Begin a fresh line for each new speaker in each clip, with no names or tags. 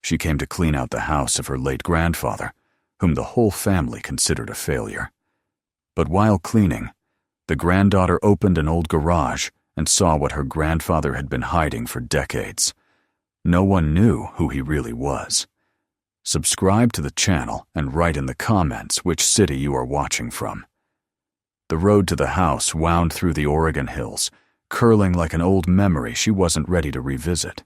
She came to clean out the house of her late grandfather, whom the whole family considered a failure. But while cleaning, the granddaughter opened an old garage and saw what her grandfather had been hiding for decades. No one knew who he really was. Subscribe to the channel and write in the comments which city you are watching from. The road to the house wound through the Oregon hills, curling like an old memory she wasn't ready to revisit.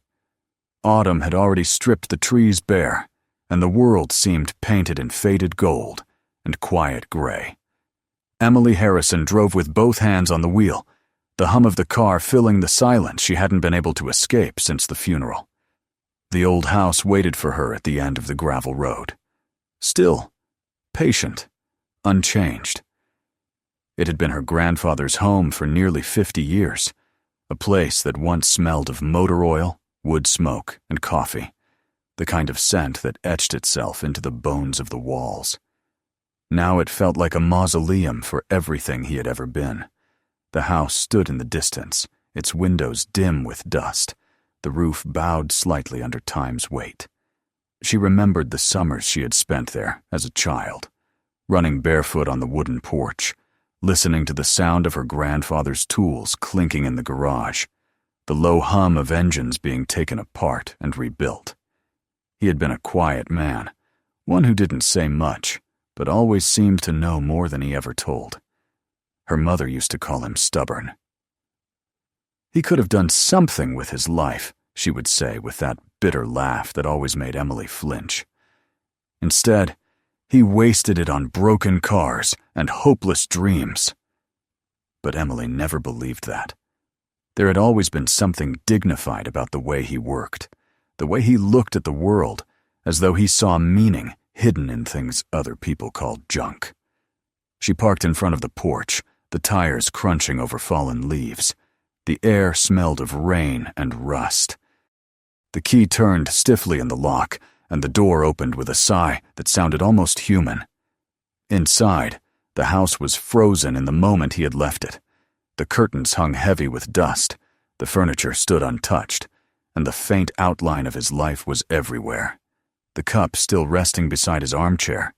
Autumn had already stripped the trees bare, and the world seemed painted in faded gold and quiet gray. Emily Harrison drove with both hands on the wheel, the hum of the car filling the silence she hadn't been able to escape since the funeral. The old house waited for her at the end of the gravel road. Still, patient, unchanged. It had been her grandfather's home for nearly 50 years, a place that once smelled of motor oil, wood smoke, and coffee, the kind of scent that etched itself into the bones of the walls. Now it felt like a mausoleum for everything he had ever been. The house stood in the distance, its windows dim with dust, the roof bowed slightly under time's weight. She remembered the summers she had spent there as a child, running barefoot on the wooden porch, listening to the sound of her grandfather's tools clinking in the garage, the low hum of engines being taken apart and rebuilt. He had been a quiet man, one who didn't say much, but always seemed to know more than he ever told. Her mother used to call him stubborn. He could have done something with his life, she would say with that bitter laugh that always made Emily flinch. Instead, he wasted it on broken cars and hopeless dreams. But Emily never believed that. There had always been something dignified about the way he worked, the way he looked at the world, as though he saw meaning hidden in things other people called junk. She parked in front of the porch, the tires crunching over fallen leaves. The air smelled of rain and rust. The key turned stiffly in the lock, and the door opened with a sigh that sounded almost human. Inside, the house was frozen in the moment he had left it. The curtains hung heavy with dust, the furniture stood untouched, and the faint outline of his life was everywhere. The cup still resting beside his armchair,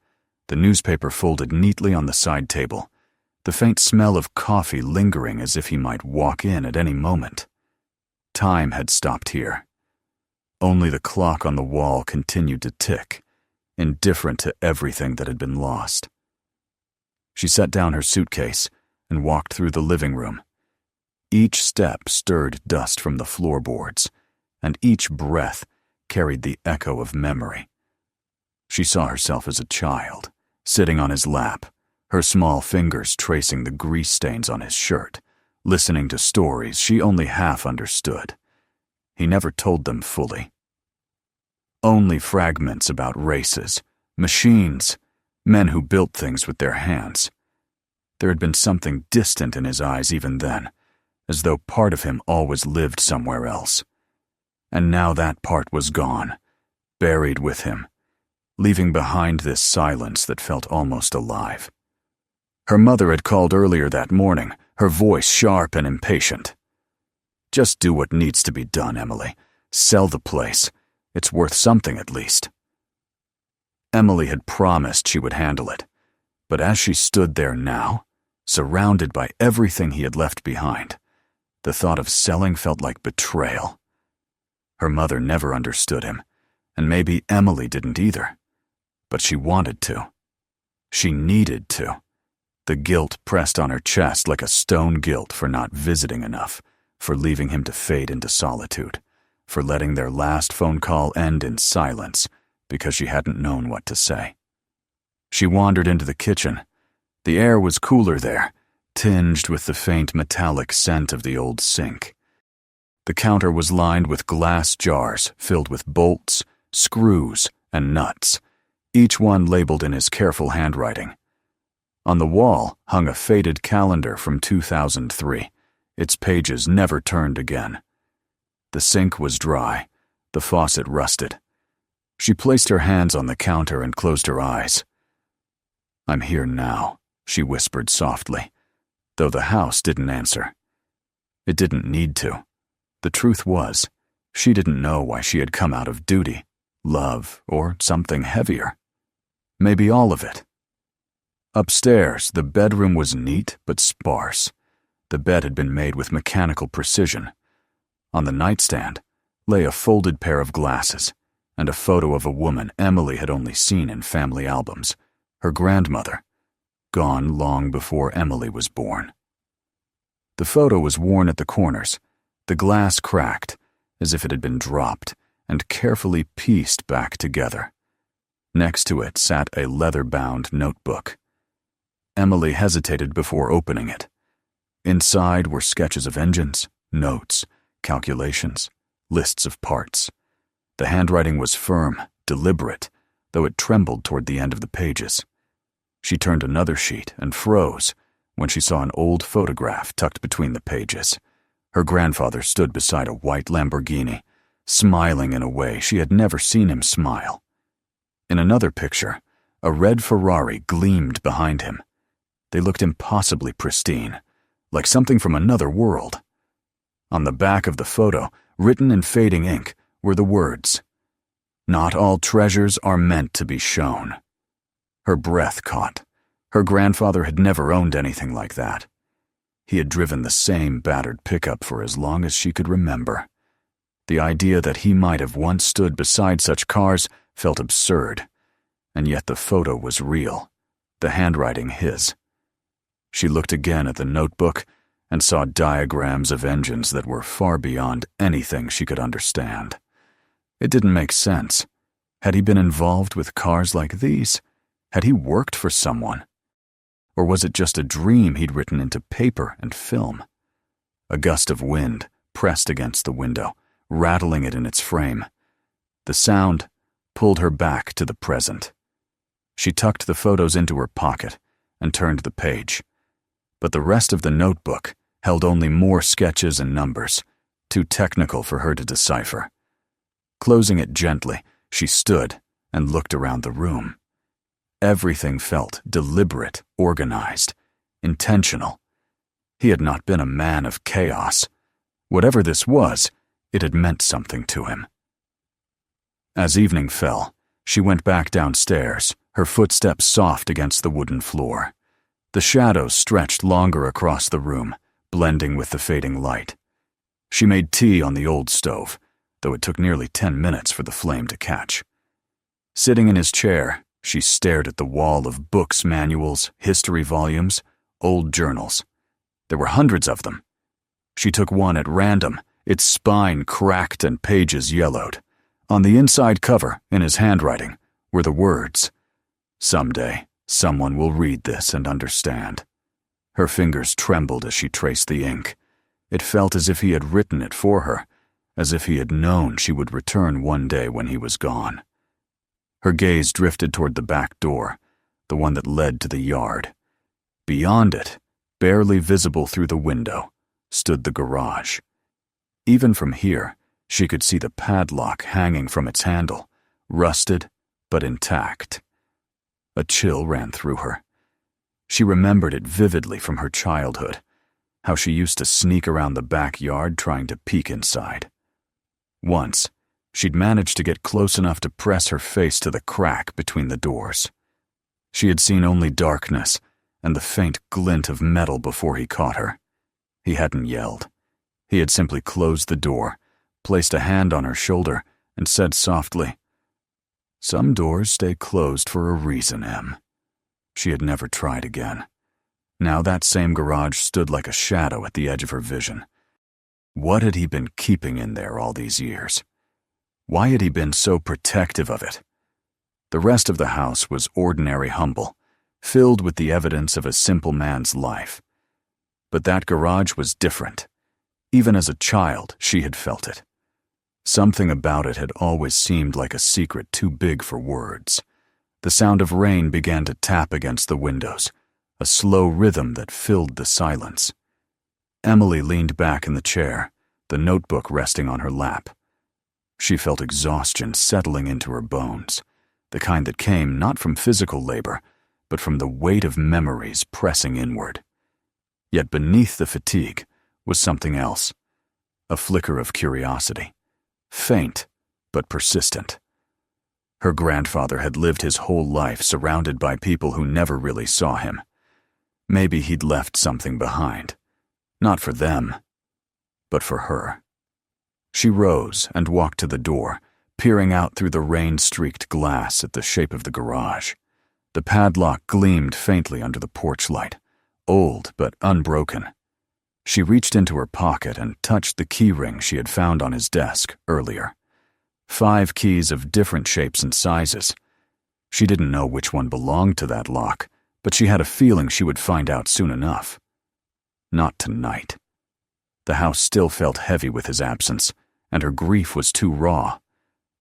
the newspaper folded neatly on the side table, the faint smell of coffee lingering as if he might walk in at any moment. Time had stopped here. Only the clock on the wall continued to tick, indifferent to everything that had been lost. She set down her suitcase and walked through the living room. Each step stirred dust from the floorboards, and each breath carried the echo of memory. She saw herself as a child, sitting on his lap, her small fingers tracing the grease stains on his shirt, listening to stories she only half understood. He never told them fully. Only fragments about races, machines, men who built things with their hands. There had been something distant in his eyes even then, as though part of him always lived somewhere else. And now that part was gone, buried with him, leaving behind this silence that felt almost alive. Her mother had called earlier that morning, her voice sharp and impatient. "Just do what needs to be done, Emily. Sell the place. It's worth something at least." Emily had promised she would handle it, but as she stood there now, surrounded by everything he had left behind, the thought of selling felt like betrayal. Her mother never understood him, and maybe Emily didn't either. But she wanted to. She needed to. The guilt pressed on her chest like a stone guilt for not visiting enough, for leaving him to fade into solitude, for letting their last phone call end in silence because she hadn't known what to say. She wandered into the kitchen. The air was cooler there, tinged with the faint metallic scent of the old sink. The counter was lined with glass jars filled with bolts, screws, and nuts, each one labeled in his careful handwriting. On the wall hung a faded calendar from 2003, its pages never turned again. The sink was dry, the faucet rusted. She placed her hands on the counter and closed her eyes. "I'm here now," she whispered softly, though the house didn't answer. It didn't need to. The truth was, she didn't know why she had come out of duty, Love, or something heavier? Maybe all of it. Upstairs, the bedroom was neat but sparse. The bed had been made with mechanical precision. On the nightstand lay a folded pair of glasses and a photo of a woman Emily had only seen in family albums, her grandmother, gone long before Emily was born. The photo was worn at the corners, the glass cracked, as if it had been dropped and carefully pieced back together. Next to it sat a leather-bound notebook. Emily hesitated before opening it. Inside were sketches of engines, notes, calculations, lists of parts. The handwriting was firm, deliberate, though it trembled toward the end of the pages. She turned another sheet and froze when she saw an old photograph tucked between the pages. Her grandfather stood beside a white Lamborghini, smiling in a way she had never seen him smile. In another picture, a red Ferrari gleamed behind him. They looked impossibly pristine, like something from another world. On the back of the photo, written in fading ink, were the words, "Not all treasures are meant to be shown." Her breath caught. Her grandfather had never owned anything like that. He had driven the same battered pickup for as long as she could remember. The idea that he might have once stood beside such cars felt absurd, and yet the photo was real, the handwriting his. She looked again at the notebook and saw diagrams of engines that were far beyond anything she could understand. It didn't make sense. Had he been involved with cars like these? Had he worked for someone? Or was it just a dream he'd written into paper and film? A gust of wind pressed against the window, rattling it in its frame. The sound pulled her back to the present. She tucked the photos into her pocket and turned the page. But the rest of the notebook held only more sketches and numbers, too technical for her to decipher. Closing it gently, she stood and looked around the room. Everything felt deliberate, organized, intentional. He had not been a man of chaos. Whatever this was, it had meant something to him. As evening fell, she went back downstairs, her footsteps soft against the wooden floor. The shadows stretched longer across the room, blending with the fading light. She made tea on the old stove, though it took nearly 10 minutes for the flame to catch. Sitting in his chair, she stared at the wall of books, manuals, history volumes, old journals. There were hundreds of them. She took one at random, its spine cracked and pages yellowed. On the inside cover, in his handwriting, were the words, "Someday, someone will read this and understand." Her fingers trembled as she traced the ink. It felt as if he had written it for her, as if he had known she would return one day when he was gone. Her gaze drifted toward the back door, the one that led to the yard. Beyond it, barely visible through the window, stood the garage. Even from here, she could see the padlock hanging from its handle, rusted but intact. A chill ran through her. She remembered it vividly from her childhood, how she used to sneak around the backyard trying to peek inside. Once, she'd managed to get close enough to press her face to the crack between the doors. She had seen only darkness and the faint glint of metal before he caught her. He hadn't yelled. He had simply closed the door, placed a hand on her shoulder, and said softly, "Some doors stay closed for a reason, Em." She had never tried again. Now that same garage stood like a shadow at the edge of her vision. What had he been keeping in there all these years? Why had he been so protective of it? The rest of the house was ordinary humble, filled with the evidence of a simple man's life. But that garage was different. Even as a child, she had felt it. Something about it had always seemed like a secret too big for words. The sound of rain began to tap against the windows, a slow rhythm that filled the silence. Emily leaned back in the chair, the notebook resting on her lap. She felt exhaustion settling into her bones, the kind that came not from physical labor, but from the weight of memories pressing inward. Yet beneath the fatigue was something else, a flicker of curiosity, faint but persistent. Her grandfather had lived his whole life surrounded by people who never really saw him. Maybe he'd left something behind. Not for them, but for her. She rose and walked to the door, peering out through the rain-streaked glass at the shape of the garage. The padlock gleamed faintly under the porch light, old but unbroken. She reached into her pocket and touched the key ring she had found on his desk earlier. 5 keys of different shapes and sizes. She didn't know which one belonged to that lock, but she had a feeling she would find out soon enough. Not tonight. The house still felt heavy with his absence, and her grief was too raw.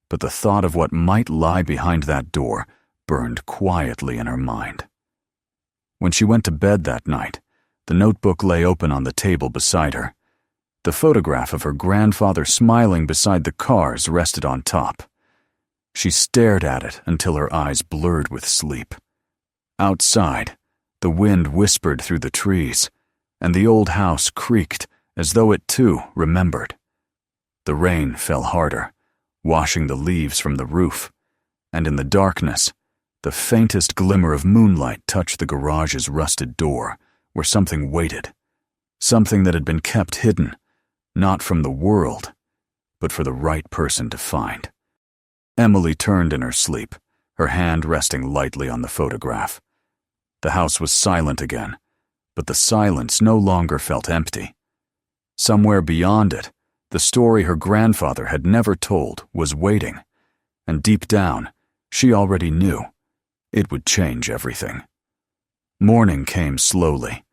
But the thought of what might lie behind that door burned quietly in her mind. When she went to bed that night, the notebook lay open on the table beside her. The photograph of her grandfather smiling beside the cars rested on top. She stared at it until her eyes blurred with sleep. Outside, the wind whispered through the trees, and the old house creaked as though it too remembered. The rain fell harder, washing the leaves from the roof, and in the darkness, the faintest glimmer of moonlight touched the garage's rusted door, where something waited, something that had been kept hidden, not from the world, but for the right person to find. Emily turned in her sleep, her hand resting lightly on the photograph. The house was silent again, but the silence no longer felt empty. Somewhere beyond it, the story her grandfather had never told was waiting, and deep down, she already knew it would change everything. Morning came slowly,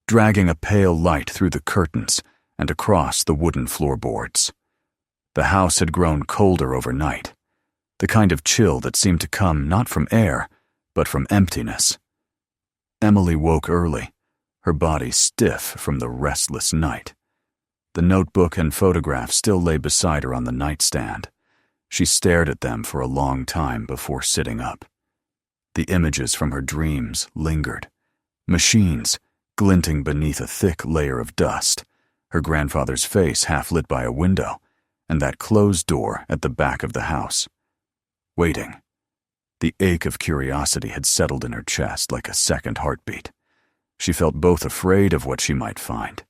dragging a pale light through the curtains and across the wooden floorboards. The house had grown colder overnight, the kind of chill that seemed to come not from air, but from emptiness. Emily woke early, her body stiff from the restless night. The notebook and photograph still lay beside her on the nightstand. She stared at them for a long time before sitting up. The images from her dreams lingered. Machines, glinting beneath a thick layer of dust, her grandfather's face half lit by a window, and that closed door at the back of the house. Waiting. The ache of curiosity had settled in her chest like a second heartbeat. She felt both afraid of what she might find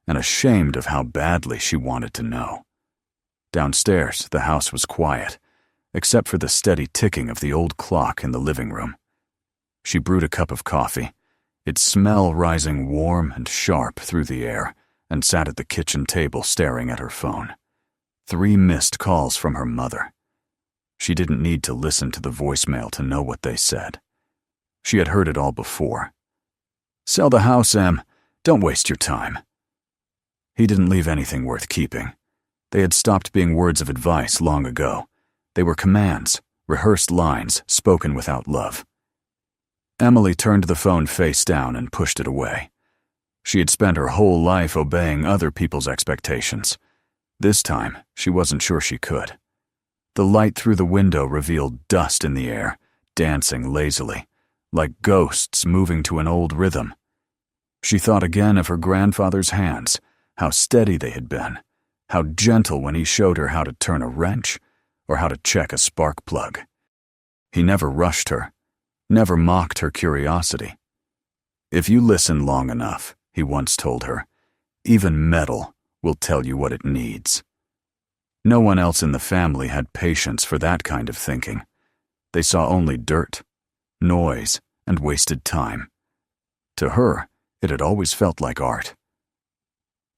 and ashamed of how badly she wanted to know. Downstairs, the house was quiet, except for the steady ticking of the old clock in the living room. She brewed a cup of coffee, its smell rising warm and sharp through the air, and sat at the kitchen table staring at her phone. 3 missed calls from her mother. She didn't need to listen to the voicemail to know what they said. She had heard it all before. "Sell the house, Em. Don't waste your time." He didn't leave anything worth keeping. They had stopped being words of advice long ago. They were commands, rehearsed lines spoken without love. Emily turned the phone face down and pushed it away. She had spent her whole life obeying other people's expectations. This time, she wasn't sure she could. The light through the window revealed dust in the air, dancing lazily, like ghosts moving to an old rhythm. She thought again of her grandfather's hands, how steady they had been, how gentle when he showed her how to turn a wrench or how to check a spark plug. He never rushed her, never mocked her curiosity. "If you listen long enough," he once told her, "even metal will tell you what it needs." No one else in the family had patience for that kind of thinking. They saw only dirt, noise, and wasted time. To her, it had always felt like art.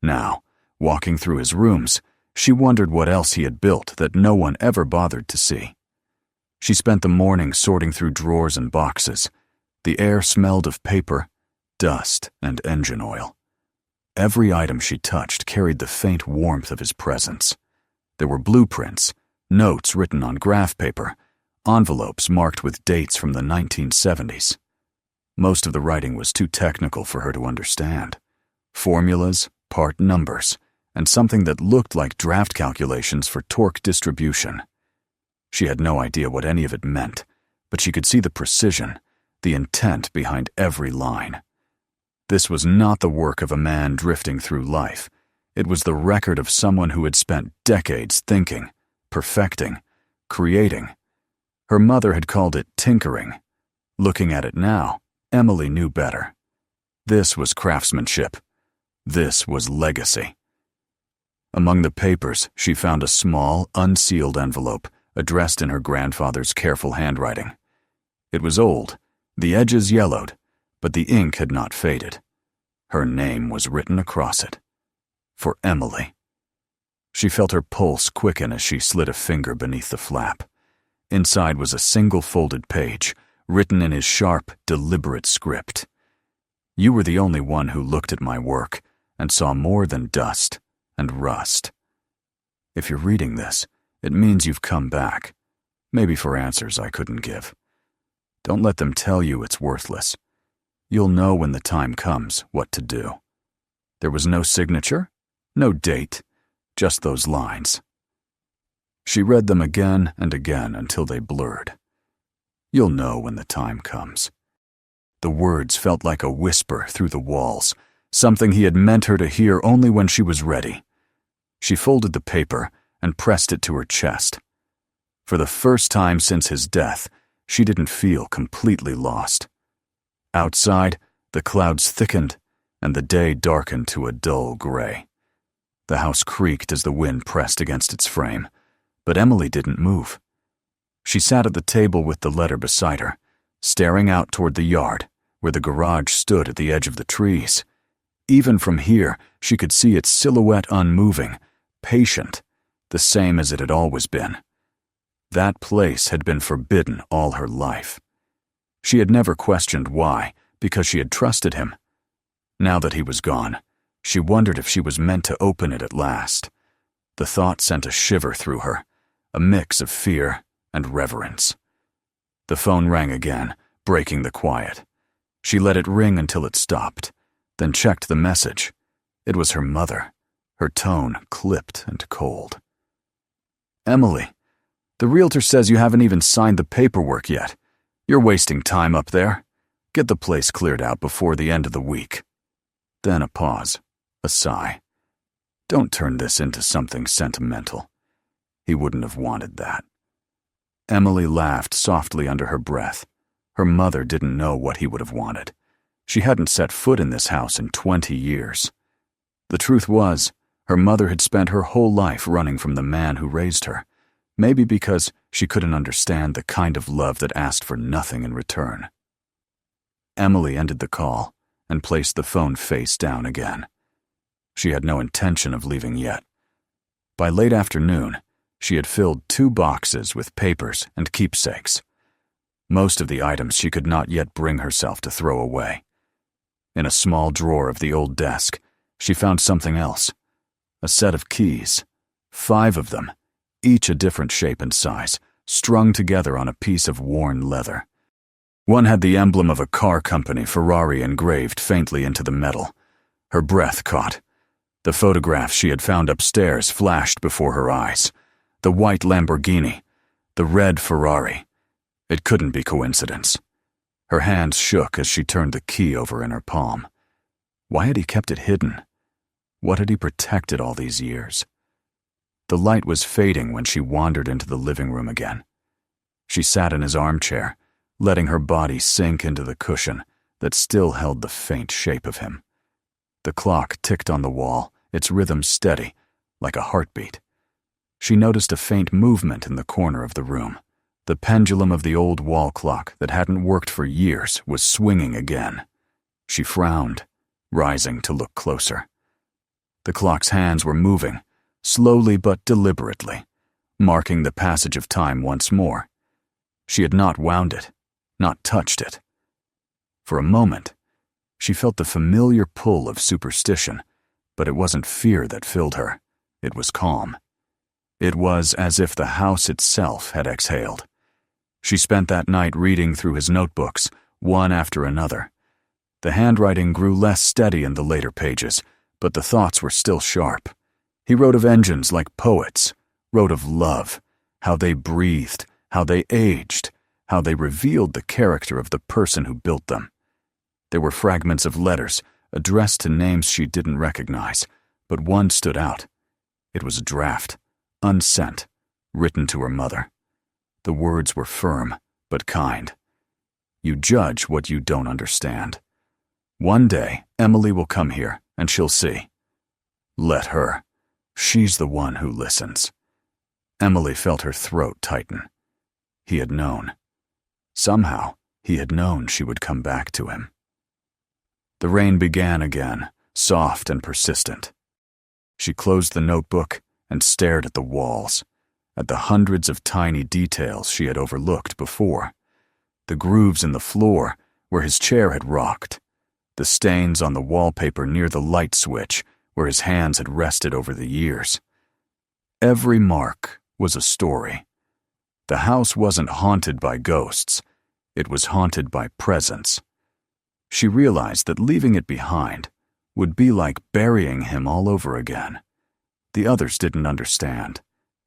Now, walking through his rooms, she wondered what else he had built that no one ever bothered to see. She spent the morning sorting through drawers and boxes. The air smelled of paper, dust, and engine oil. Every item she touched carried the faint warmth of his presence. There were blueprints, notes written on graph paper, envelopes marked with dates from the 1970s. Most of the writing was too technical for her to understand. Formulas, part numbers, and something that looked like draft calculations for torque distribution. She had no idea what any of it meant, but she could see the precision, the intent behind every line. This was not the work of a man drifting through life. It was the record of someone who had spent decades thinking, perfecting, creating. Her mother had called it tinkering. Looking at it now, Emily knew better. This was craftsmanship. This was legacy. Among the papers, she found a small, unsealed envelope addressed in her grandfather's careful handwriting. It was old, the edges yellowed, but the ink had not faded. Her name was written across it. For Emily. She felt her pulse quicken as she slid a finger beneath the flap. Inside was a single folded page, written in his sharp, deliberate script. You were the only one who looked at my work and saw more than dust and rust. If you're reading this, it means you've come back, maybe for answers I couldn't give. Don't let them tell you it's worthless. You'll know when the time comes what to do. There was no signature, no date, just those lines. She read them again and again until they blurred. You'll know when the time comes. The words felt like a whisper through the walls, something he had meant her to hear only when she was ready. She folded the paper and pressed it to her chest. For the first time since his death, she didn't feel completely lost. Outside, the clouds thickened and the day darkened to a dull gray. The house creaked as the wind pressed against its frame, but Emily didn't move. She sat at the table with the letter beside her, staring out toward the yard where the garage stood at the edge of the trees. Even from here, she could see its silhouette unmoving, patient, the same as it had always been. That place had been forbidden all her life. She had never questioned why, because she had trusted him. Now that he was gone, she wondered if she was meant to open it at last. The thought sent a shiver through her, a mix of fear and reverence. The phone rang again, breaking the quiet. She let it ring until it stopped, then checked the message. It was her mother, her tone clipped and cold. Emily, the realtor says you haven't even signed the paperwork yet. You're wasting time up there. Get the place cleared out before the end of the week. Then a pause, a sigh. Don't turn this into something sentimental. He wouldn't have wanted that. Emily laughed softly under her breath. Her mother didn't know what he would have wanted. She hadn't set foot in this house in 20 years. The truth was, her mother had spent her whole life running from the man who raised her, maybe because she couldn't understand the kind of love that asked for nothing in return. Emily ended the call and placed the phone face down again. She had no intention of leaving yet. By late afternoon, she had filled 2 boxes with papers and keepsakes. Most of the items she could not yet bring herself to throw away. In a small drawer of the old desk, she found something else. A set of keys, 5 of them, each a different shape and size, strung together on a piece of worn leather. One had the emblem of a car company, Ferrari, engraved faintly into the metal. Her breath caught. The photographs she had found upstairs flashed before her eyes. The white Lamborghini, the red Ferrari. It couldn't be coincidence. Her hands shook as she turned the key over in her palm. Why had he kept it hidden? What had he protected all these years? The light was fading when she wandered into the living room again. She sat in his armchair, letting her body sink into the cushion that still held the faint shape of him. The clock ticked on the wall, its rhythm steady, like a heartbeat. She noticed a faint movement in the corner of the room. The pendulum of the old wall clock that hadn't worked for years was swinging again. She frowned, rising to look closer. The clock's hands were moving, slowly but deliberately, marking the passage of time once more. She had not wound it, not touched it. For a moment, she felt the familiar pull of superstition, but it wasn't fear that filled her. It was calm. It was as if the house itself had exhaled. She spent that night reading through his notebooks, one after another. The handwriting grew less steady in the later pages, but the thoughts were still sharp. He wrote of engines like poets, wrote of love, how they breathed, how they aged, how they revealed the character of the person who built them. There were fragments of letters addressed to names she didn't recognize, but one stood out. It was a draft, unsent, written to her mother. The words were firm, but kind. You judge what you don't understand. One day, Emily will come here, and she'll see. Let her. She's the one who listens. Emily felt her throat tighten. He had known. Somehow, he had known she would come back to him. The rain began again, soft and persistent. She closed the notebook and stared at the walls, at the hundreds of tiny details she had overlooked before. The grooves in the floor where his chair had rocked, the stains on the wallpaper near the light switch where his hands had rested over the years. Every mark was a story. The house wasn't haunted by ghosts. It was haunted by presence. She realized that leaving it behind would be like burying him all over again. The others didn't understand.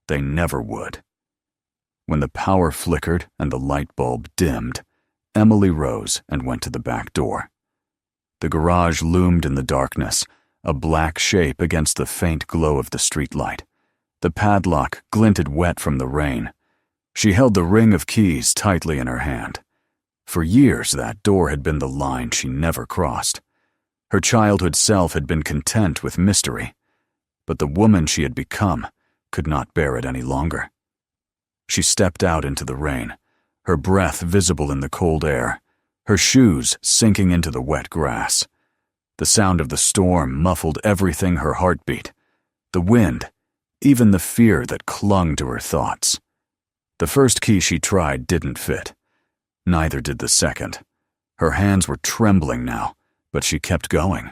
They never would. When the power flickered and the light bulb dimmed, Emily rose and went to the back door. The garage loomed in the darkness, a black shape against the faint glow of the streetlight. The padlock glinted wet from the rain. She held the ring of keys tightly in her hand. For years, that door had been the line she never crossed. Her childhood self had been content with mystery, but the woman she had become could not bear it any longer. She stepped out into the rain, her breath visible in the cold air, her shoes sinking into the wet grass. The sound of the storm muffled everything her heart beat, the wind, even the fear that clung to her thoughts. The first key she tried didn't fit. Neither did the second. Her hands were trembling now, but she kept going.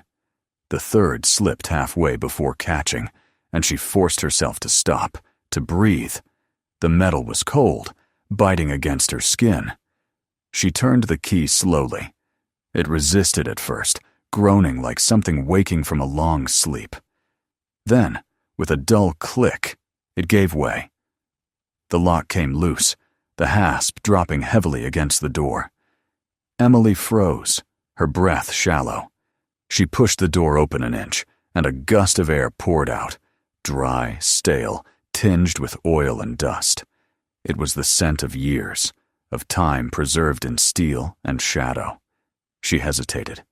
The third slipped halfway before catching, and she forced herself to stop, to breathe. The metal was cold, biting against her skin. She turned the key slowly. It resisted at first, groaning like something waking from a long sleep. Then, with a dull click, it gave way. The lock came loose, the hasp dropping heavily against the door. Emily froze, her breath shallow. She pushed the door open an inch, and a gust of air poured out, dry, stale, tinged with oil and dust. It was the scent of years, of time preserved in steel and shadow. She hesitated.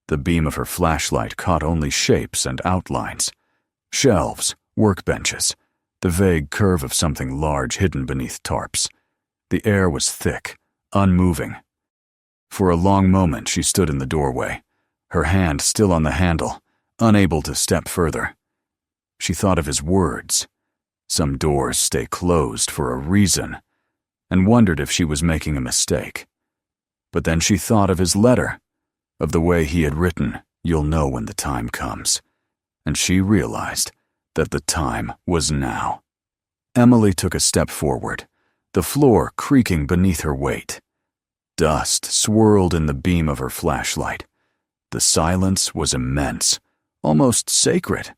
The beam of her flashlight caught only shapes and outlines. Shelves, workbenches, the vague curve of something large hidden beneath tarps. The air was thick, unmoving. For a long moment she stood in the doorway, her hand still on the handle, unable to step further. She thought of his words. Some doors stay closed for a reason, and wondered if she was making a mistake. But then she thought of his letter, of the way he had written, "You'll know when the time comes," and she realized that the time was now. Emily took a step forward, the floor creaking beneath her weight. Dust swirled in the beam of her flashlight. The silence was immense, almost sacred.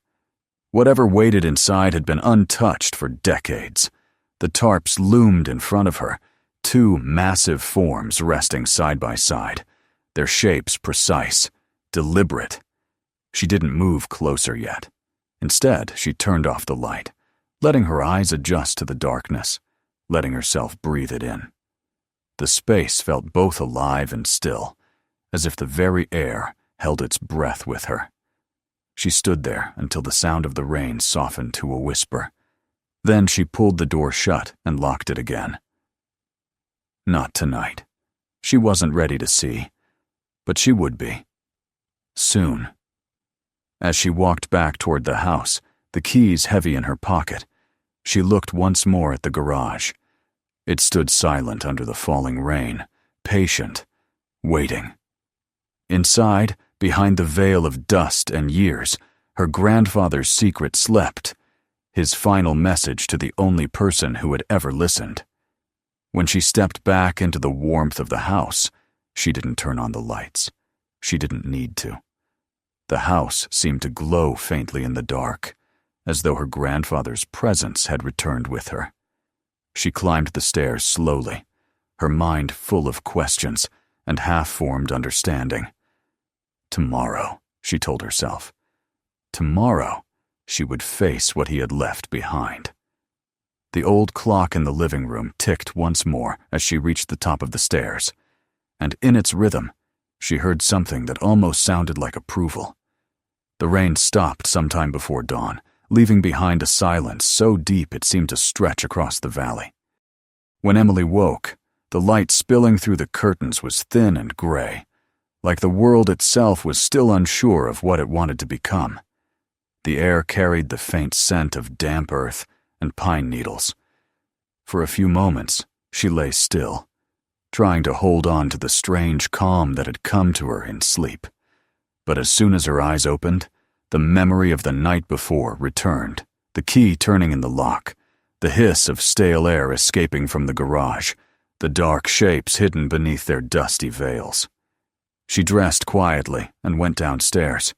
Whatever waited inside had been untouched for decades. The tarps loomed in front of her, two massive forms resting side by side, their shapes precise, deliberate. She didn't move closer yet. Instead, she turned off the light, letting her eyes adjust to the darkness, letting herself breathe it in. The space felt both alive and still, as if the very air held its breath with her. She stood there until the sound of the rain softened to a whisper. Then she pulled the door shut and locked it again. Not tonight. She wasn't ready to see, but she would be. Soon. As she walked back toward the house, the keys heavy in her pocket, she looked once more at the garage. It stood silent under the falling rain, patient, waiting. Inside, behind the veil of dust and years, her grandfather's secret slept, his final message to the only person who had ever listened. When she stepped back into the warmth of the house, she didn't turn on the lights. She didn't need to. The house seemed to glow faintly in the dark, as though her grandfather's presence had returned with her. She climbed the stairs slowly, her mind full of questions and half-formed understanding. Tomorrow, she told herself. Tomorrow, she would face what he had left behind. The old clock in the living room ticked once more as she reached the top of the stairs, and in its rhythm, she heard something that almost sounded like approval. The rain stopped sometime before dawn, leaving behind a silence so deep it seemed to stretch across the valley. When Emily woke, the light spilling through the curtains was thin and gray, like the world itself was still unsure of what it wanted to become. The air carried the faint scent of damp earth and pine needles. For a few moments, she lay still, trying to hold on to the strange calm that had come to her in sleep. But as soon as her eyes opened, the memory of the night before returned, the key turning in the lock, the hiss of stale air escaping from the garage, the dark shapes hidden beneath their dusty veils. She dressed quietly and went downstairs.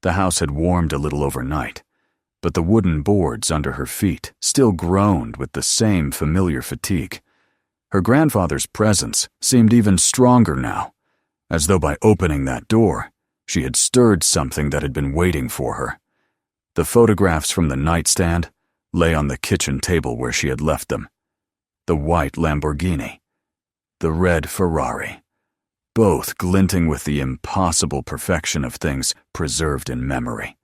The house had warmed a little overnight, but the wooden boards under her feet still groaned with the same familiar fatigue. Her grandfather's presence seemed even stronger now, as though by opening that door, she had stirred something that had been waiting for her. The photographs from the nightstand lay on the kitchen table where she had left them. The white Lamborghini, the red Ferrari, both glinting with the impossible perfection of things preserved in memory.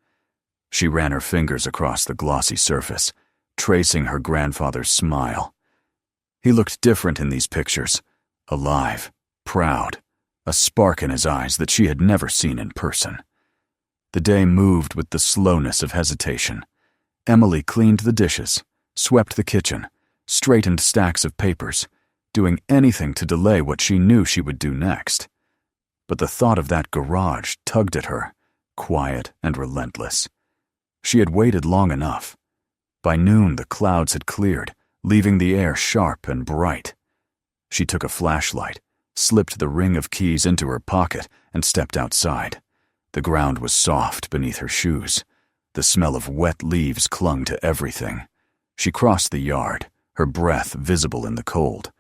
She ran her fingers across the glossy surface, tracing her grandfather's smile. He looked different in these pictures, alive, proud, a spark in his eyes that she had never seen in person. The day moved with the slowness of hesitation. Emily cleaned the dishes, swept the kitchen, straightened stacks of papers, doing anything to delay what she knew she would do next. But the thought of that garage tugged at her, quiet and relentless. She had waited long enough. By noon, the clouds had cleared, leaving the air sharp and bright. She took a flashlight, slipped the ring of keys into her pocket, and stepped outside. The ground was soft beneath her shoes. The smell of wet leaves clung to everything. She crossed the yard, her breath visible in the cold.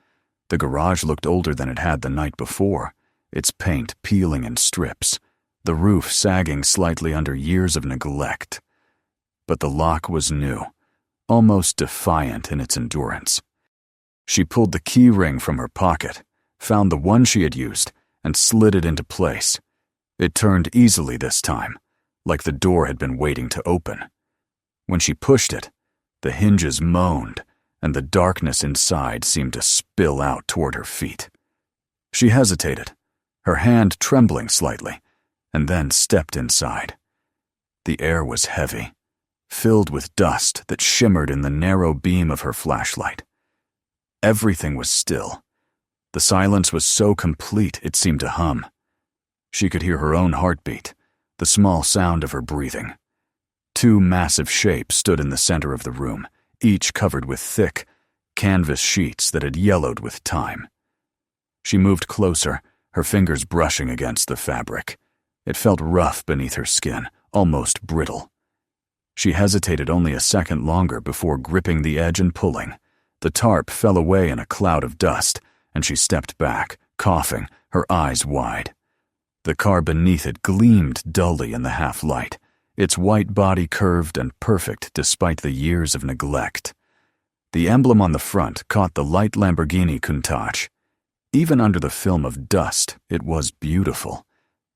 The garage looked older than it had the night before, its paint peeling in strips, the roof sagging slightly under years of neglect. But the lock was new, almost defiant in its endurance. She pulled the key ring from her pocket, found the one she had used, and slid it into place. It turned easily this time, like the door had been waiting to open. When she pushed it, the hinges moaned, and the darkness inside seemed to spill out toward her feet. She hesitated, her hand trembling slightly, and then stepped inside. The air was heavy, filled with dust that shimmered in the narrow beam of her flashlight. Everything was still. The silence was so complete it seemed to hum. She could hear her own heartbeat, the small sound of her breathing. Two massive shapes stood in the center of the room, each covered with thick, canvas sheets that had yellowed with time. She moved closer, her fingers brushing against the fabric. It felt rough beneath her skin, almost brittle. She hesitated only a second longer before gripping the edge and pulling. The tarp fell away in a cloud of dust, and she stepped back, coughing, her eyes wide. The car beneath it gleamed dully in the half-light, its white body curved and perfect despite the years of neglect. The emblem on the front caught the light Lamborghini Countach. Even under the film of dust, it was beautiful,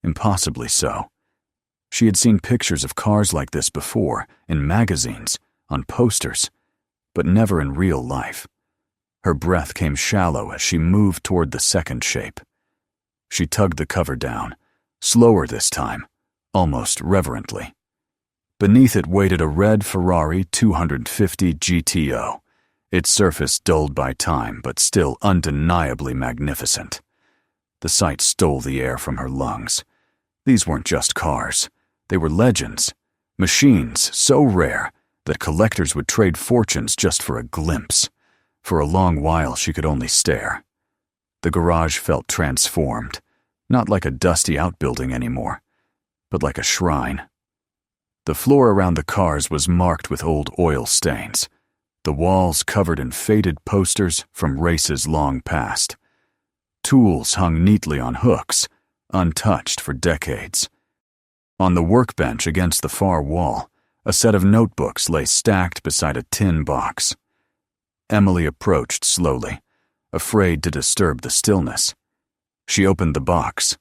impossibly so. She had seen pictures of cars like this before, in magazines, on posters, but never in real life. Her breath came shallow as she moved toward the second shape. She tugged the cover down, slower this time, almost reverently. Beneath it waited a red Ferrari 250 GTO, its surface dulled by time but still undeniably magnificent. The sight stole the air from her lungs. These weren't just cars. They were legends, machines so rare that collectors would trade fortunes just for a glimpse. For a long while she could only stare. The garage felt transformed, not like a dusty outbuilding anymore, but like a shrine. The floor around the cars was marked with old oil stains, the walls covered in faded posters from races long past. Tools hung neatly on hooks, untouched for decades. On the workbench against the far wall, a set of notebooks lay stacked beside a tin box. Emily approached slowly, afraid to disturb the stillness. She opened the box.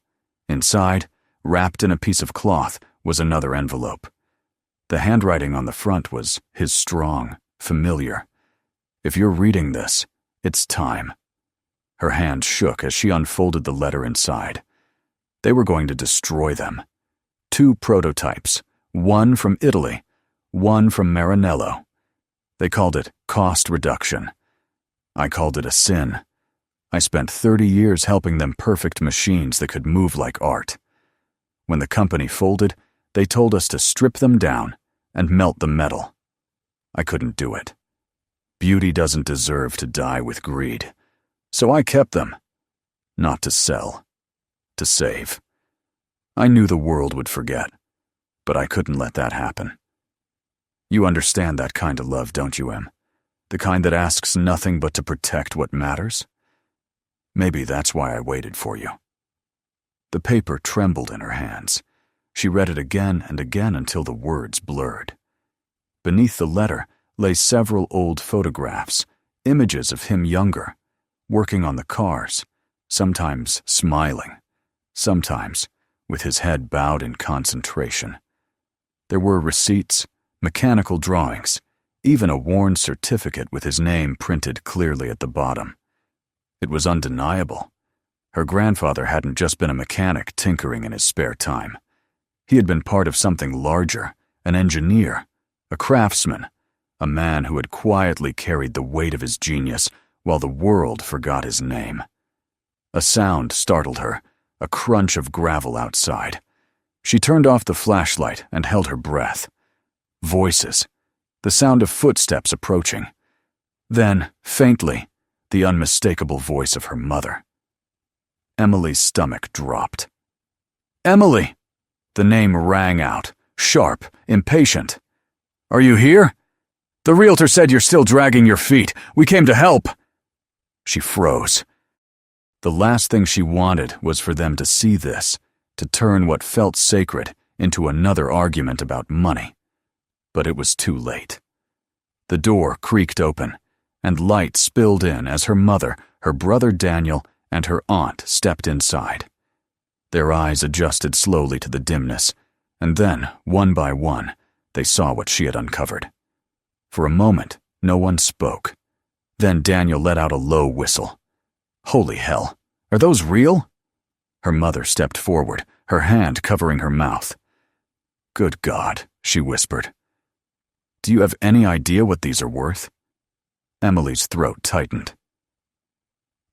Inside, wrapped in a piece of cloth, was another envelope. The handwriting on the front was his strong, familiar. "If you're reading this, it's time." Her hand shook as she unfolded the letter inside. They were going to destroy them. 2 prototypes, one from Italy, one from Maranello. They called it cost reduction. I called it a sin. I spent 30 years helping them perfect machines that could move like art. When the company folded, they told us to strip them down and melt the metal. I couldn't do it. Beauty doesn't deserve to die with greed. So I kept them. Not to sell. To save. I knew the world would forget, but I couldn't let that happen. You understand that kind of love, don't you, Em? The kind that asks nothing but to protect what matters? Maybe that's why I waited for you. The paper trembled in her hands. She read it again and again until the words blurred. Beneath the letter lay several old photographs, images of him younger, working on the cars, sometimes smiling, sometimes with his head bowed in concentration. There were receipts, mechanical drawings, even a worn certificate with his name printed clearly at the bottom. It was undeniable. Her grandfather hadn't just been a mechanic tinkering in his spare time. He had been part of something larger, an engineer, a craftsman, a man who had quietly carried the weight of his genius while the world forgot his name. A sound startled her, a crunch of gravel outside. She turned off the flashlight and held her breath. Voices, the sound of footsteps approaching. Then, faintly, the unmistakable voice of her mother. Emily's stomach dropped. "Emily!" The name rang out, sharp, impatient. "Are you here? The realtor said you're still dragging your feet. We came to help." She froze. The last thing she wanted was for them to see this, to turn what felt sacred into another argument about money. But it was too late. The door creaked open, and light spilled in as her mother, her brother Daniel, and her aunt stepped inside. Their eyes adjusted slowly to the dimness, and then, one by one, they saw what she had uncovered. For a moment, no one spoke. Then Daniel let out a low whistle. "Holy hell, are those real?" Her mother stepped forward, her hand covering her mouth. "Good God," she whispered. "Do you have any idea what these are worth?" Emily's throat tightened.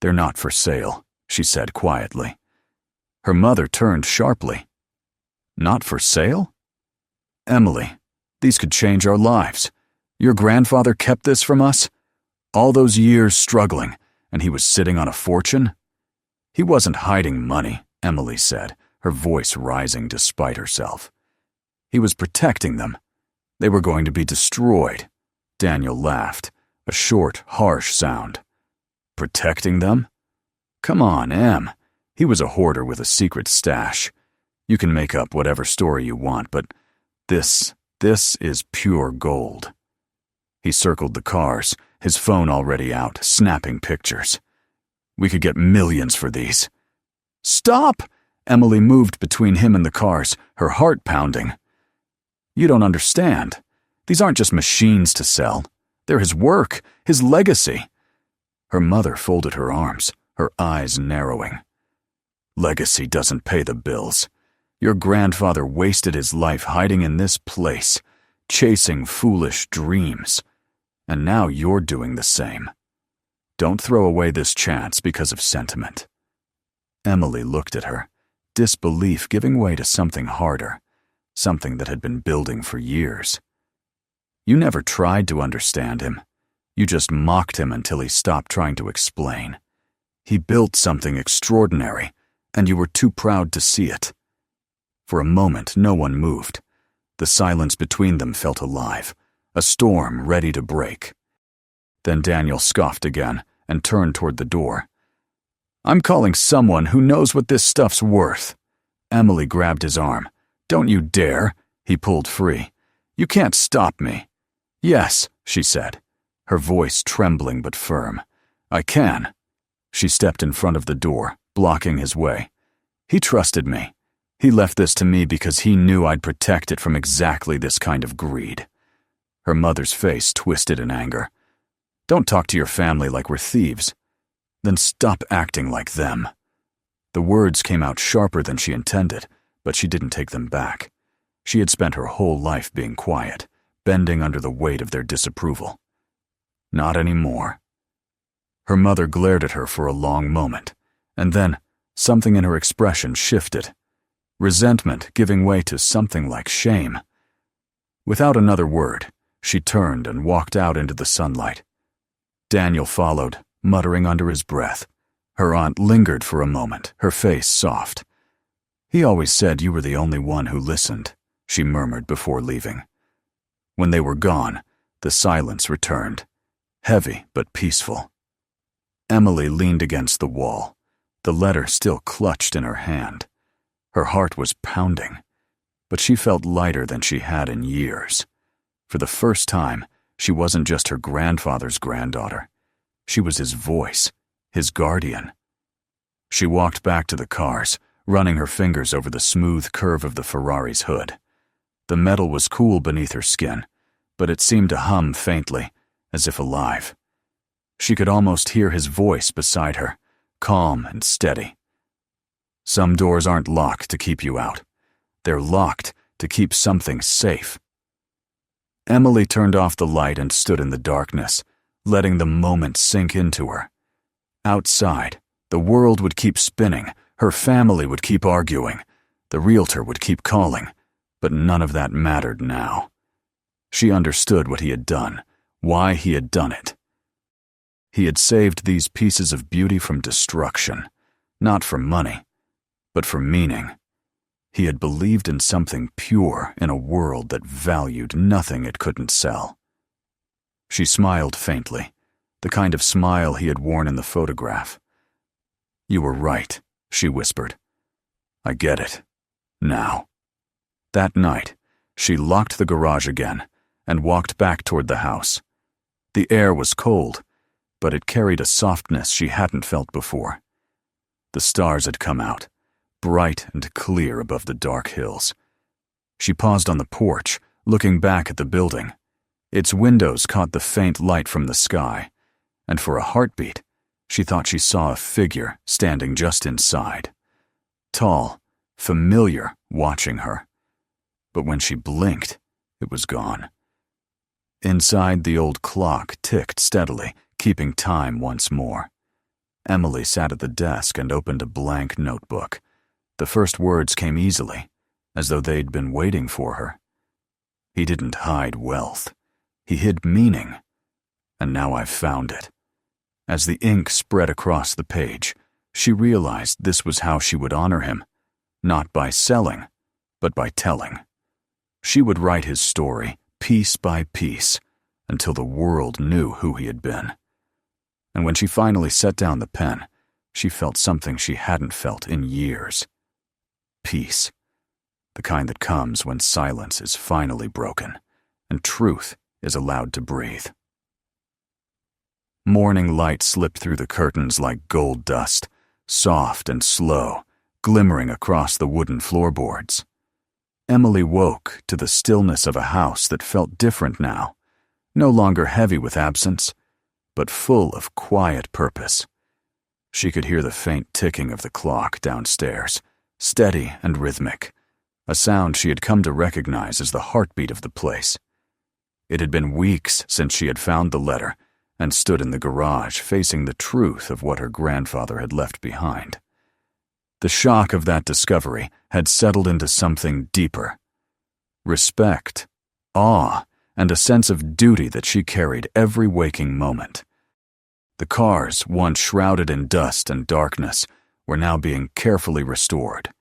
"They're not for sale," she said quietly. Her mother turned sharply. "Not for sale?" "Emily, these could change our lives. Your grandfather kept this from us? All those years struggling, and he was sitting on a fortune?" "He wasn't hiding money," Emily said, her voice rising despite herself. "He was protecting them. They were going to be destroyed." Daniel laughed, a short, harsh sound. "Protecting them? Come on, Em. He was a hoarder with a secret stash. You can make up whatever story you want, but this is pure gold." He circled the cars, his phone already out, snapping pictures. "We could get millions for these." "Stop!" Emily moved between him and the cars, her heart pounding. "You don't understand. These aren't just machines to sell. They're his work, his legacy." Her mother folded her arms, her eyes narrowing. "Legacy doesn't pay the bills. Your grandfather wasted his life hiding in this place, chasing foolish dreams. And now you're doing the same. Don't throw away this chance because of sentiment." Emily looked at her, disbelief giving way to something harder, something that had been building for years. "You never tried to understand him. You just mocked him until he stopped trying to explain. He built something extraordinary, and you were too proud to see it." For a moment, no one moved. The silence between them felt alive, a storm ready to break. Then Daniel scoffed again and turned toward the door. "I'm calling someone who knows what this stuff's worth." Emily grabbed his arm. "Don't you dare." He pulled free. "You can't stop me." "Yes," she said. her voice trembling but firm. "I can." She stepped in front of the door, blocking his way. "He trusted me. He left this to me because he knew I'd protect it from exactly this kind of greed." Her mother's face twisted in anger. "Don't talk to your family like we're thieves. Then stop acting like them." The words came out sharper than she intended, but she didn't take them back. She had spent her whole life being quiet, bending under the weight of their disapproval. Not anymore. Her mother glared at her for a long moment, and then something in her expression shifted, resentment giving way to something like shame. Without another word, she turned and walked out into the sunlight. Daniel followed, muttering under his breath. Her aunt lingered for a moment, her face soft. "He always said you were the only one who listened," she murmured before leaving. When they were gone, the silence returned, heavy but peaceful. Emily leaned against the wall, the letter still clutched in her hand. Her heart was pounding, but she felt lighter than she had in years. For the first time, she wasn't just her grandfather's granddaughter. She was his voice, his guardian. She walked back to the cars, running her fingers over the smooth curve of the Ferrari's hood. The metal was cool beneath her skin, but it seemed to hum faintly, as if alive. She could almost hear his voice beside her, calm and steady. "Some doors aren't locked to keep you out. They're locked to keep something safe." Emily turned off the light and stood in the darkness, letting the moment sink into her. Outside, the world would keep spinning, her family would keep arguing, the realtor would keep calling, but none of that mattered now. She understood what he had done, why he had done it. He had saved these pieces of beauty from destruction, not for money, but for meaning. He had believed in something pure in a world that valued nothing it couldn't sell. She smiled faintly, the kind of smile he had worn in the photograph. "You were right," she whispered. "I get it. Now." That night, she locked the garage again and walked back toward the house. The air was cold, but it carried a softness she hadn't felt before. The stars had come out, bright and clear above the dark hills. She paused on the porch, looking back at the building. Its windows caught the faint light from the sky, and for a heartbeat, she thought she saw a figure standing just inside. Tall, familiar, watching her. But when she blinked, it was gone. Inside, the old clock ticked steadily, keeping time once more. Emily sat at the desk and opened a blank notebook. The first words came easily, as though they'd been waiting for her. "He didn't hide wealth. He hid meaning. And now I've found it." As the ink spread across the page, she realized this was how she would honor him, not by selling, but by telling. She would write his story, piece by piece, until the world knew who he had been. And when she finally set down the pen, she felt something she hadn't felt in years. Peace. The kind that comes when silence is finally broken, and truth is allowed to breathe. Morning light slipped through the curtains like gold dust, soft and slow, glimmering across the wooden floorboards. Emily woke to the stillness of a house that felt different now, no longer heavy with absence, but full of quiet purpose. She could hear the faint ticking of the clock downstairs, steady and rhythmic, a sound she had come to recognize as the heartbeat of the place. It had been weeks since she had found the letter and stood in the garage facing the truth of what her grandfather had left behind. The shock of that discovery had settled into something deeper. Respect, awe, and a sense of duty that she carried every waking moment. The cars, once shrouded in dust and darkness, were now being carefully restored,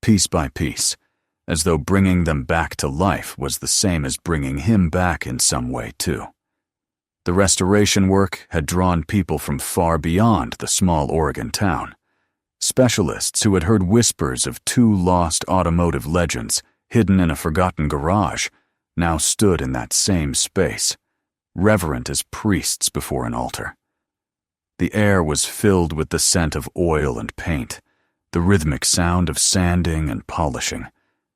piece by piece, as though bringing them back to life was the same as bringing him back in some way, too. The restoration work had drawn people from far beyond the small Oregon town. Specialists who had heard whispers of two lost automotive legends hidden in a forgotten garage now stood in that same space, reverent as priests before an altar. The air was filled with the scent of oil and paint, the rhythmic sound of sanding and polishing,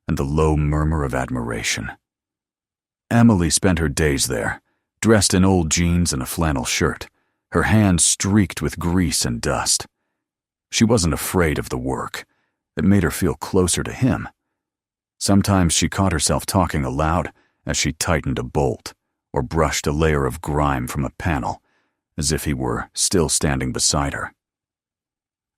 and the low murmur of admiration. Emily spent her days there, dressed in old jeans and a flannel shirt, her hands streaked with grease and dust. She wasn't afraid of the work. It made her feel closer to him. Sometimes she caught herself talking aloud as she tightened a bolt or brushed a layer of grime from a panel, as if he were still standing beside her.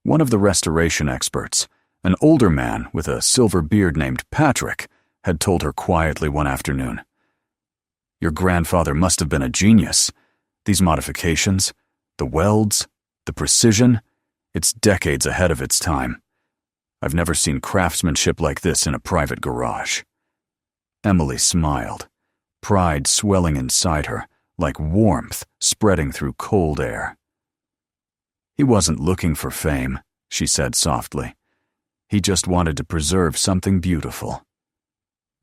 One of the restoration experts, an older man with a silver beard named Patrick, had told her quietly one afternoon, "Your grandfather must have been a genius. These modifications, the welds, the precision, it's decades ahead of its time. I've never seen craftsmanship like this in a private garage." Emily smiled, pride swelling inside her like warmth spreading through cold air. "He wasn't looking for fame," she said softly. "He just wanted to preserve something beautiful."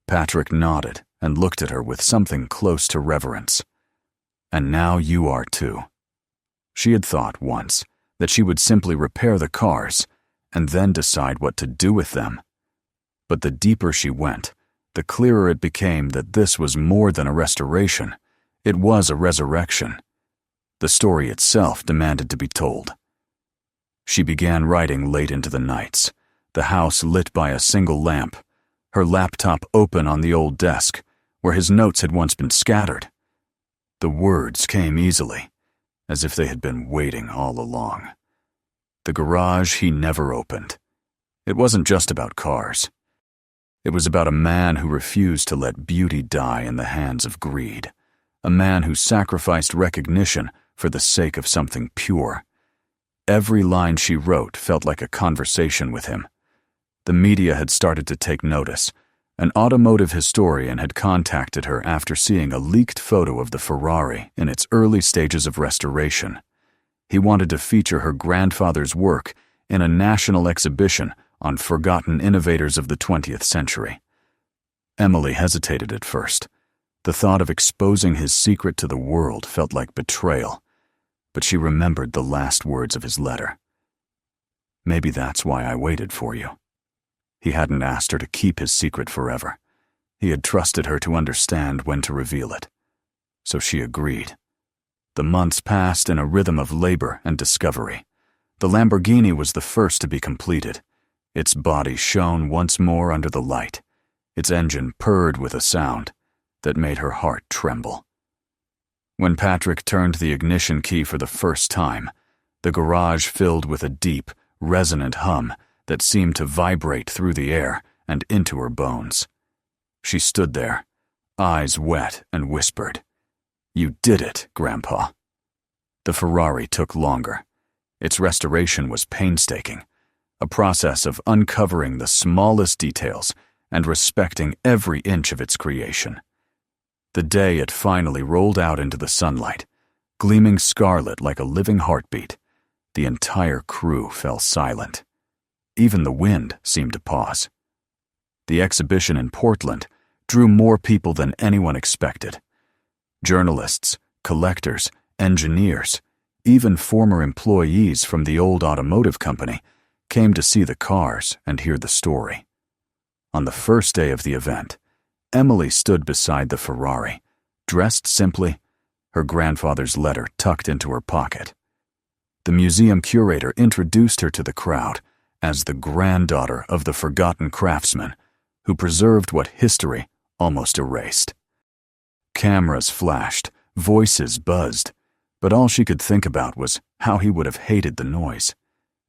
Patrick nodded and looked at her with something close to reverence. "And now you are too." She had thought once that she would simply repair the cars and then decide what to do with them. But the deeper she went, the clearer it became that this was more than a restoration. It was a resurrection. The story itself demanded to be told. She began writing late into the nights, the house lit by a single lamp, her laptop open on the old desk, where his notes had once been scattered. The words came easily, as if they had been waiting all along. The garage he never opened. It wasn't just about cars. It was about a man who refused to let beauty die in the hands of greed, a man who sacrificed recognition for the sake of something pure. Every line she wrote felt like a conversation with him. The media had started to take notice. An automotive historian had contacted her after seeing a leaked photo of the Ferrari in its early stages of restoration. He wanted to feature her grandfather's work in a national exhibition on forgotten innovators of the 20th century. Emily hesitated at first. The thought of exposing his secret to the world felt like betrayal, but she remembered the last words of his letter. "Maybe that's why I waited for you." He hadn't asked her to keep his secret forever. He had trusted her to understand when to reveal it. So she agreed. The months passed in a rhythm of labor and discovery. The Lamborghini was the first to be completed. Its body shone once more under the light. Its engine purred with a sound that made her heart tremble. When Patrick turned the ignition key for the first time, the garage filled with a deep, resonant hum that seemed to vibrate through the air and into her bones. She stood there, eyes wet, and whispered, "You did it, Grandpa." The Ferrari took longer. Its restoration was painstaking, a process of uncovering the smallest details and respecting every inch of its creation. The day it finally rolled out into the sunlight, gleaming scarlet like a living heartbeat, the entire crew fell silent. Even the wind seemed to pause. The exhibition in Portland drew more people than anyone expected. Journalists, collectors, engineers, even former employees from the old automotive company came to see the cars and hear the story. On the first day of the event, Emily stood beside the Ferrari, dressed simply, her grandfather's letter tucked into her pocket. The museum curator introduced her to the crowd as the granddaughter of the forgotten craftsman who preserved what history almost erased. Cameras flashed, voices buzzed, but all she could think about was how he would have hated the noise.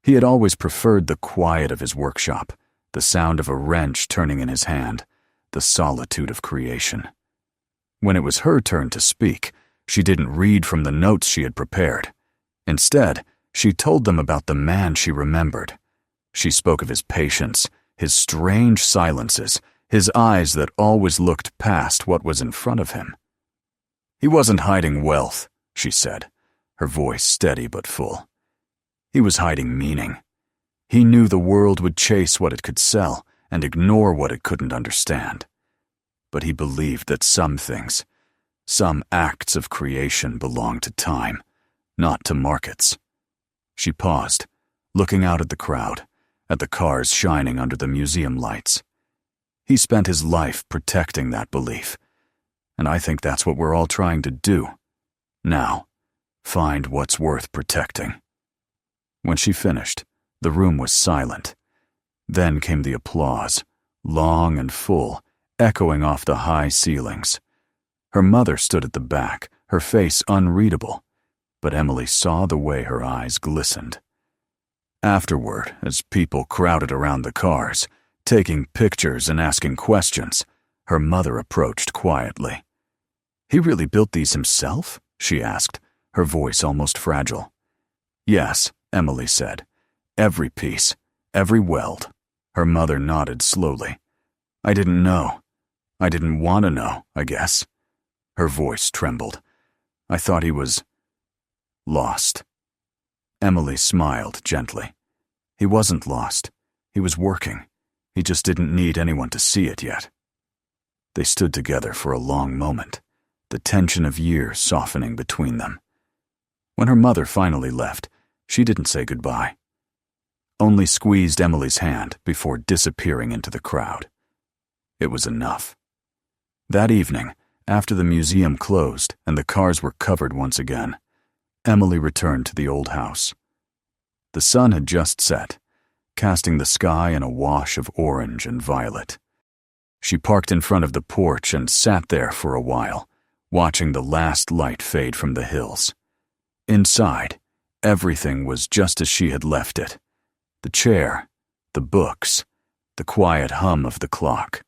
He had always preferred the quiet of his workshop, the sound of a wrench turning in his hand, the solitude of creation. When it was her turn to speak, she didn't read from the notes she had prepared. Instead, she told them about the man she remembered. She spoke of his patience, his strange silences, his eyes that always looked past what was in front of him. He wasn't hiding wealth, she said, her voice steady but full. He was hiding meaning. He knew the world would chase what it could sell and ignore what it couldn't understand. But he believed that some things, Some acts of creation belong to time, not to markets. She paused, looking out at the crowd, at the cars shining under the museum lights. He spent his life protecting that belief, and I think that's what we're all trying to do. Now, find what's worth protecting. When she finished, the room was silent. Then came the applause, long and full, echoing off the high ceilings. Her mother stood at the back, her face unreadable, but Emily saw the way her eyes glistened. Afterward, as people crowded around the cars, taking pictures and asking questions, her mother approached quietly. "He really built these himself?" she asked, her voice almost fragile. "Yes," Emily said. "Every piece, every weld." Her mother nodded slowly. "I didn't know. I didn't want to know, I guess." Her voice trembled. "I thought he was lost." Emily smiled gently. "He wasn't lost. He was working. He just didn't need anyone to see it yet." They stood together for a long moment, the tension of years softening between them. When her mother finally left, she didn't say goodbye. Only squeezed Emily's hand before disappearing into the crowd. It was enough. That evening, after the museum closed and the cars were covered once again, Emily returned to the old house. The sun had just set, casting the sky in a wash of orange and violet. She parked in front of the porch and sat there for a while, watching the last light fade from the hills. Inside, everything was just as she had left it. The chair, the books, the quiet hum of the clock.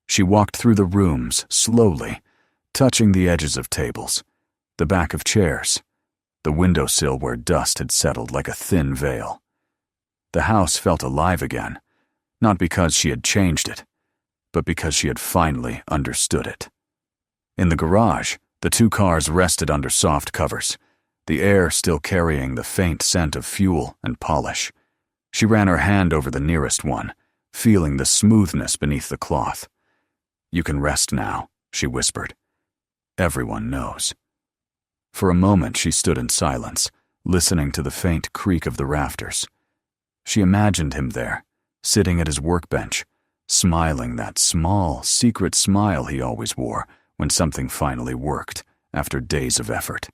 She walked through the rooms slowly, touching the edges of tables, the back of chairs, the windowsill where dust had settled like a thin veil. The house felt alive again, not because she had changed it, but because she had finally understood it. In the garage, the two cars rested under soft covers, the air still carrying the faint scent of fuel and polish. She ran her hand over the nearest one, feeling the smoothness beneath the cloth. "You can rest now," she whispered. "Everyone knows." For a moment she stood in silence, listening to the faint creak of the rafters. She imagined him there, sitting at his workbench, smiling that small, secret smile he always wore when something finally worked after days of effort.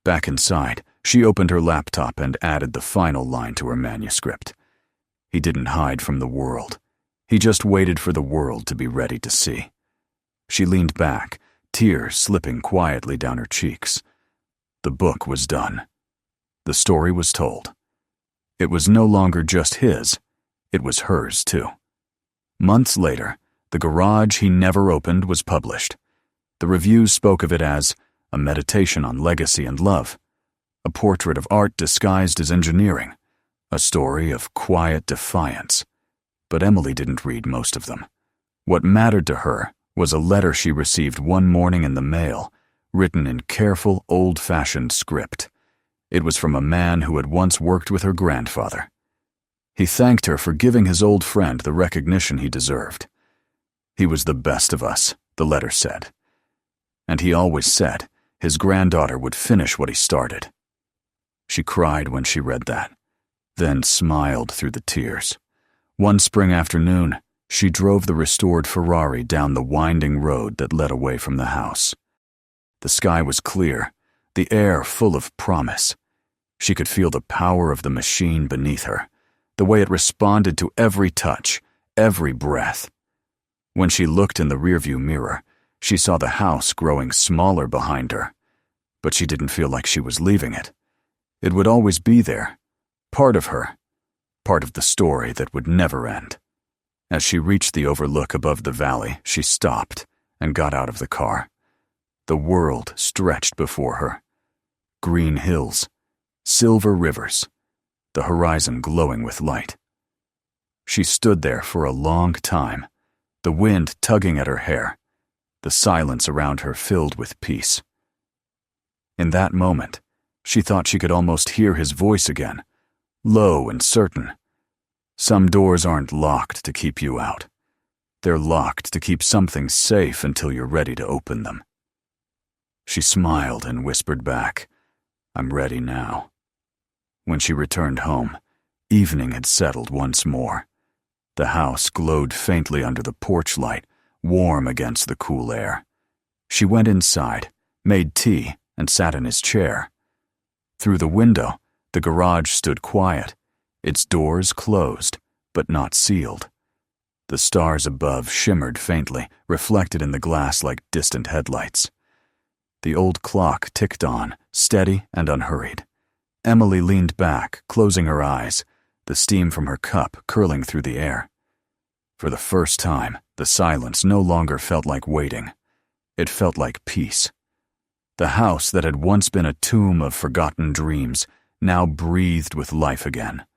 Back inside, she opened her laptop and added the final line to her manuscript. He didn't hide from the world. He just waited for the world to be ready to see. She leaned back, tears slipping quietly down her cheeks. The book was done. The story was told. It was no longer just his, it was hers too. Months later, The Garage He Never Opened was published. The reviews spoke of it as a meditation on legacy and love, a portrait of art disguised as engineering, a story of quiet defiance. But Emily didn't read most of them. What mattered to her was a letter she received one morning in the mail, written in careful, old-fashioned script. It was from a man who had once worked with her grandfather. He thanked her for giving his old friend the recognition he deserved. "He was the best of us," the letter said. And he always said his granddaughter would finish what he started. She cried when she read that, then smiled through the tears. One spring afternoon, she drove the restored Ferrari down the winding road that led away from the house. The sky was clear, the air full of promise. She could feel the power of the machine beneath her, the way it responded to every touch, every breath. When she looked in the rearview mirror, she saw the house growing smaller behind her, but she didn't feel like she was leaving it. It would always be there, part of her, part of the story that would never end. As she reached the overlook above the valley, she stopped and got out of the car. The world stretched before her. Green hills, silver rivers, the horizon glowing with light. She stood there for a long time, the wind tugging at her hair, the silence around her filled with peace. In that moment, she thought she could almost hear his voice again, low and certain. "Some doors aren't locked to keep you out. They're locked to keep something safe until you're ready to open them." She smiled and whispered back, "I'm ready now." When she returned home, evening had settled once more. The house glowed faintly under the porch light, warm against the cool air. She went inside, made tea, and sat in his chair. Through the window, the garage stood quiet, its doors closed, but not sealed. The stars above shimmered faintly, reflected in the glass like distant headlights. The old clock ticked on, steady and unhurried. Emily leaned back, closing her eyes, the steam from her cup curling through the air. For the first time, the silence no longer felt like waiting. It felt like peace. The house that had once been a tomb of forgotten dreams now breathed with life again,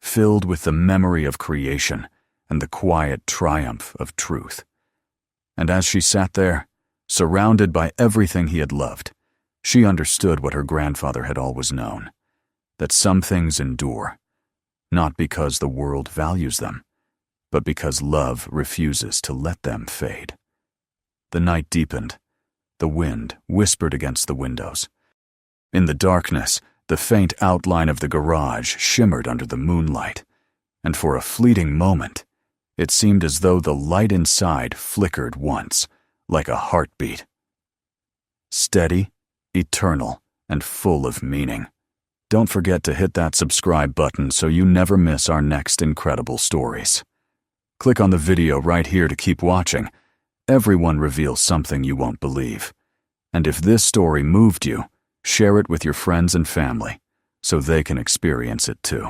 filled with the memory of creation and the quiet triumph of truth. And as she sat there, surrounded by everything he had loved, she understood what her grandfather had always known, that some things endure, not because the world values them, but because love refuses to let them fade. The night deepened. The wind whispered against the windows. In the darkness, the faint outline of the garage shimmered under the moonlight, and for a fleeting moment, it seemed as though the light inside flickered once, like a heartbeat. Steady, eternal, and full of meaning. Don't forget to hit that subscribe button so you never miss our next incredible stories. Click on the video right here to keep watching. Everyone reveals something you won't believe. And if this story moved you, share it with your friends and family so they can experience it too.